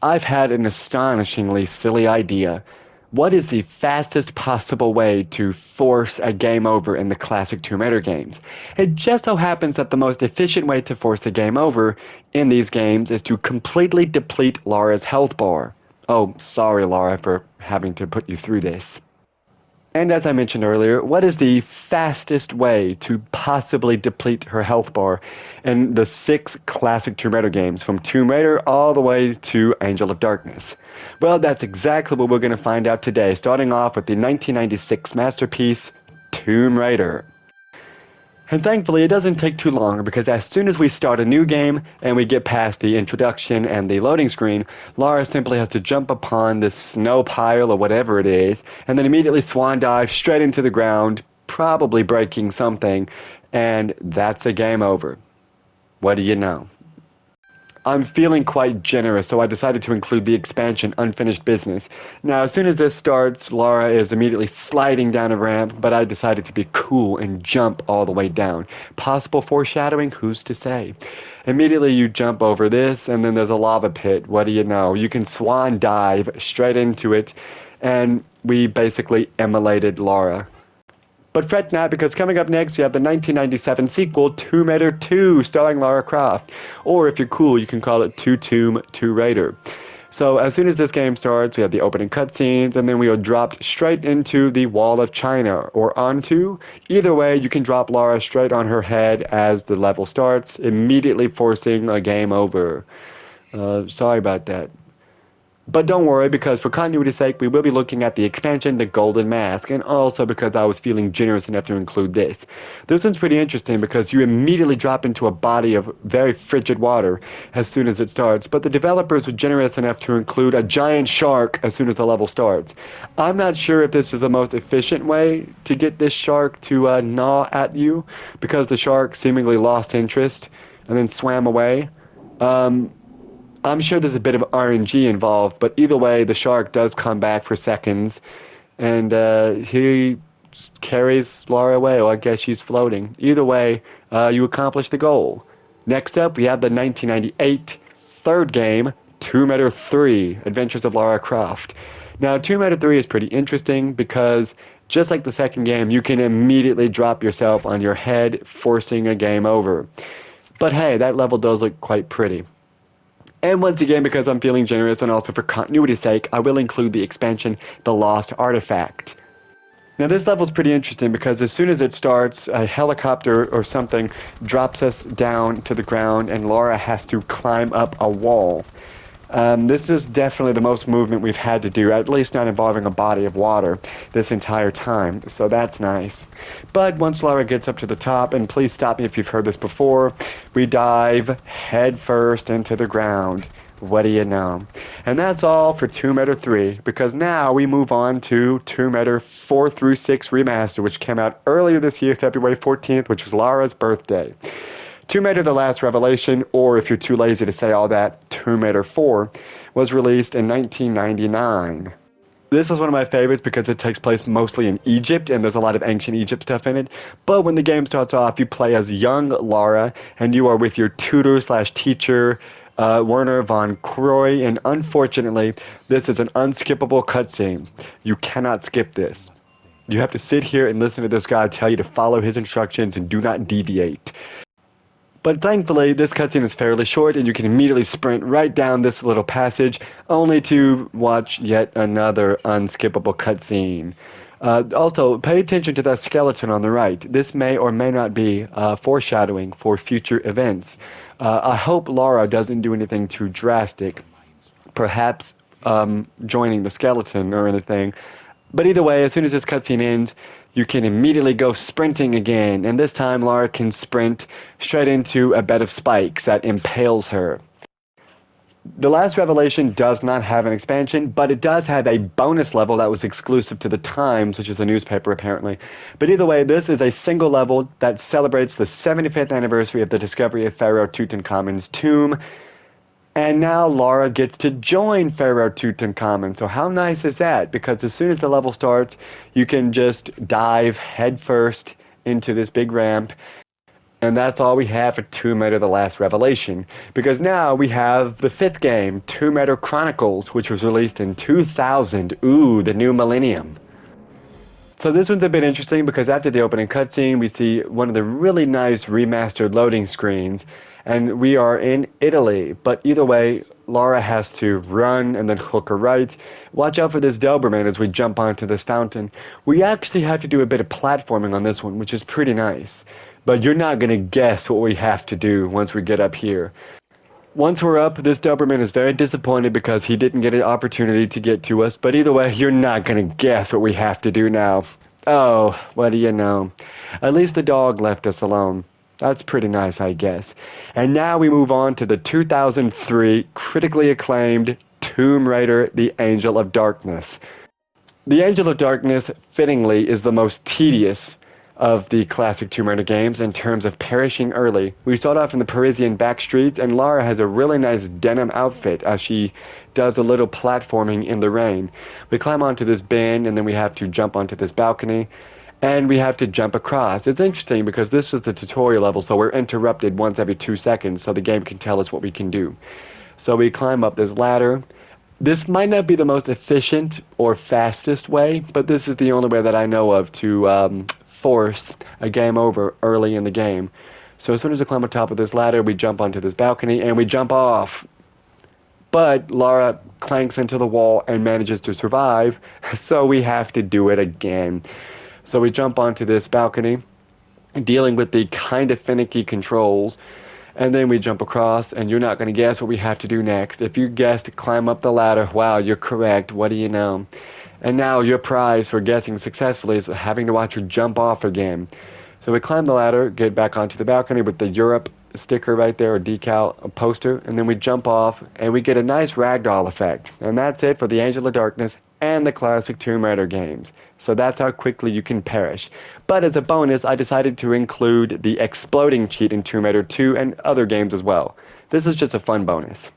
I've had an astonishingly silly idea. What is the fastest possible way to force a game over in the classic Tomb Raider games? It just so happens that the most efficient way to force a game over in these games is to completely deplete Lara's health bar. Oh, sorry, Lara, for having to put you through this. And as I mentioned earlier, what is the fastest way to possibly deplete her health bar in the 6 classic Tomb Raider games, from Tomb Raider all the way to Angel of Darkness? Well, that's exactly what we're going to find out today, starting off with the 1996 masterpiece, Tomb Raider. And thankfully, it doesn't take too long, because as soon as we start a new game and we get past the introduction and the loading screen, Lara simply has to jump upon this snow pile or whatever it is, and then immediately swan dive straight into the ground, probably breaking something, and that's a game over. What do you know? I'm feeling quite generous, so I decided to include the expansion Unfinished Business. Now, as soon as this starts, Lara is immediately sliding down a ramp, but I decided to be cool and jump all the way down. Possible foreshadowing? Who's to say? Immediately you jump over this, and then there's a lava pit. What do you know? You can swan dive straight into it, and we basically immolated Lara. But fret not, because coming up next you have the 1997 sequel, Tomb Raider 2, starring Lara Croft. Or if you're cool, you can call it Two Tomb, Two Raider. So as soon as this game starts, we have the opening cutscenes, and then we are dropped straight into the Wall of China, or onto. Either way, you can drop Lara straight on her head as the level starts, immediately forcing a game over. Sorry about that. But don't worry, because for continuity's sake, we will be looking at the expansion, The Golden Mask, and also because I was feeling generous enough to include this. This one's pretty interesting because you immediately drop into a body of very frigid water as soon as it starts, but the developers were generous enough to include a giant shark as soon as the level starts. I'm not sure if this is the most efficient way to get this shark to gnaw at you, because the shark seemingly lost interest and then swam away. I'm sure there's a bit of RNG involved, but either way, the shark does come back for seconds, and he carries Lara away, or I guess she's floating. Either way, you accomplish the goal. Next up, we have the 1998 third game, Tomb Raider 3, Adventures of Lara Croft. Now, Tomb Raider 3 is pretty interesting because, just like the second game, you can immediately drop yourself on your head, forcing a game over. But hey, that level does look quite pretty. And once again, because I'm feeling generous and also for continuity's sake, I will include the expansion, The Lost Artifact. Now this level's pretty interesting because as soon as it starts, a helicopter or something drops us down to the ground and Lara has to climb up a wall. This is definitely the most movement we've had to do, at least not involving a body of water, this entire time, so that's nice. But once Lara gets up to the top, and please stop me if you've heard this before, we dive head first into the ground. What do you know? And that's all for Tomb Raider 3, because now we move on to Tomb Raider 4 through 6 Remaster, which came out earlier this year, February 14th, which was Lara's birthday. Tomb Raider The Last Revelation, or if you're too lazy to say all that, Tomb Raider 4, was released in 1999. This is one of my favorites because it takes place mostly in Egypt, and there's a lot of ancient Egypt stuff in it. But when the game starts off, you play as young Lara, and you are with your tutor/teacher, Werner von Croy, and unfortunately, this is an unskippable cutscene. You cannot skip this. You have to sit here and listen to this guy tell you to follow his instructions and do not deviate. But thankfully, this cutscene is fairly short, and you can immediately sprint right down this little passage, only to watch yet another unskippable cutscene. Also, pay attention to that skeleton on the right. This may or may not be foreshadowing for future events. I hope Lara doesn't do anything too drastic, perhaps joining the skeleton or anything. But either way, as soon as this cutscene ends, you can immediately go sprinting again, and this time Lara can sprint straight into a bed of spikes that impales her. The Last Revelation does not have an expansion, but it does have a bonus level that was exclusive to the Times, which is a newspaper apparently. But either way, this is a single level that celebrates the 75th anniversary of the discovery of Pharaoh Tutankhamun's tomb. And now Lara gets to join Pharaoh Tutankhamun. So how nice is that? Because as soon as the level starts, you can just dive headfirst into this big ramp. And that's all we have for Tomb Raider The Last Revelation, because now we have the fifth game, Tomb Raider Chronicles, which was released in 2000. Ooh, the new millennium. So this one's a bit interesting because after the opening cutscene, we see one of the really nice remastered loading screens, and we are in Italy. But either way, Lara has to run and then hook her right. Watch out for this Doberman as we jump onto this fountain. We actually have to do a bit of platforming on this one, which is pretty nice. But you're not going to guess what we have to do once we get up here. Once we're up, this Doberman is very disappointed because he didn't get an opportunity to get to us, but either way, you're not gonna guess what we have to do now. Oh, what do you know? At least the dog left us alone. That's pretty nice, I guess. And now we move on to the 2003 critically acclaimed Tomb Raider: The Angel of Darkness. The Angel of Darkness, fittingly, is the most tedious of the classic Tomb Raider games in terms of perishing early. We start off in the Parisian back streets, and Lara has a really nice denim outfit as she does a little platforming in the rain. We climb onto this bin, and then we have to jump onto this balcony, and we have to jump across. It's interesting because this was the tutorial level, so we're interrupted once every 2 seconds, so the game can tell us what we can do. So we climb up this ladder. This might not be the most efficient or fastest way, but this is the only way that I know of to force a game over early in the game. So as soon as we climb on top of this ladder, we jump onto this balcony and we jump off. But Lara clanks into the wall and manages to survive, so we have to do it again. So we jump onto this balcony, dealing with the kind of finicky controls, and then we jump across, and you're not going to guess what we have to do next. If you guessed climb up the ladder, wow, you're correct. What do you know? And now your prize for guessing successfully is having to watch you jump off again. So we climb the ladder, get back onto the balcony with the Europe sticker right there, or decal, a poster, and then we jump off, and we get a nice ragdoll effect. And that's it for the Angel of Darkness and the classic Tomb Raider games. So that's how quickly you can perish. But as a bonus, I decided to include the exploding cheat in Tomb Raider 2 and other games as well. This is just a fun bonus.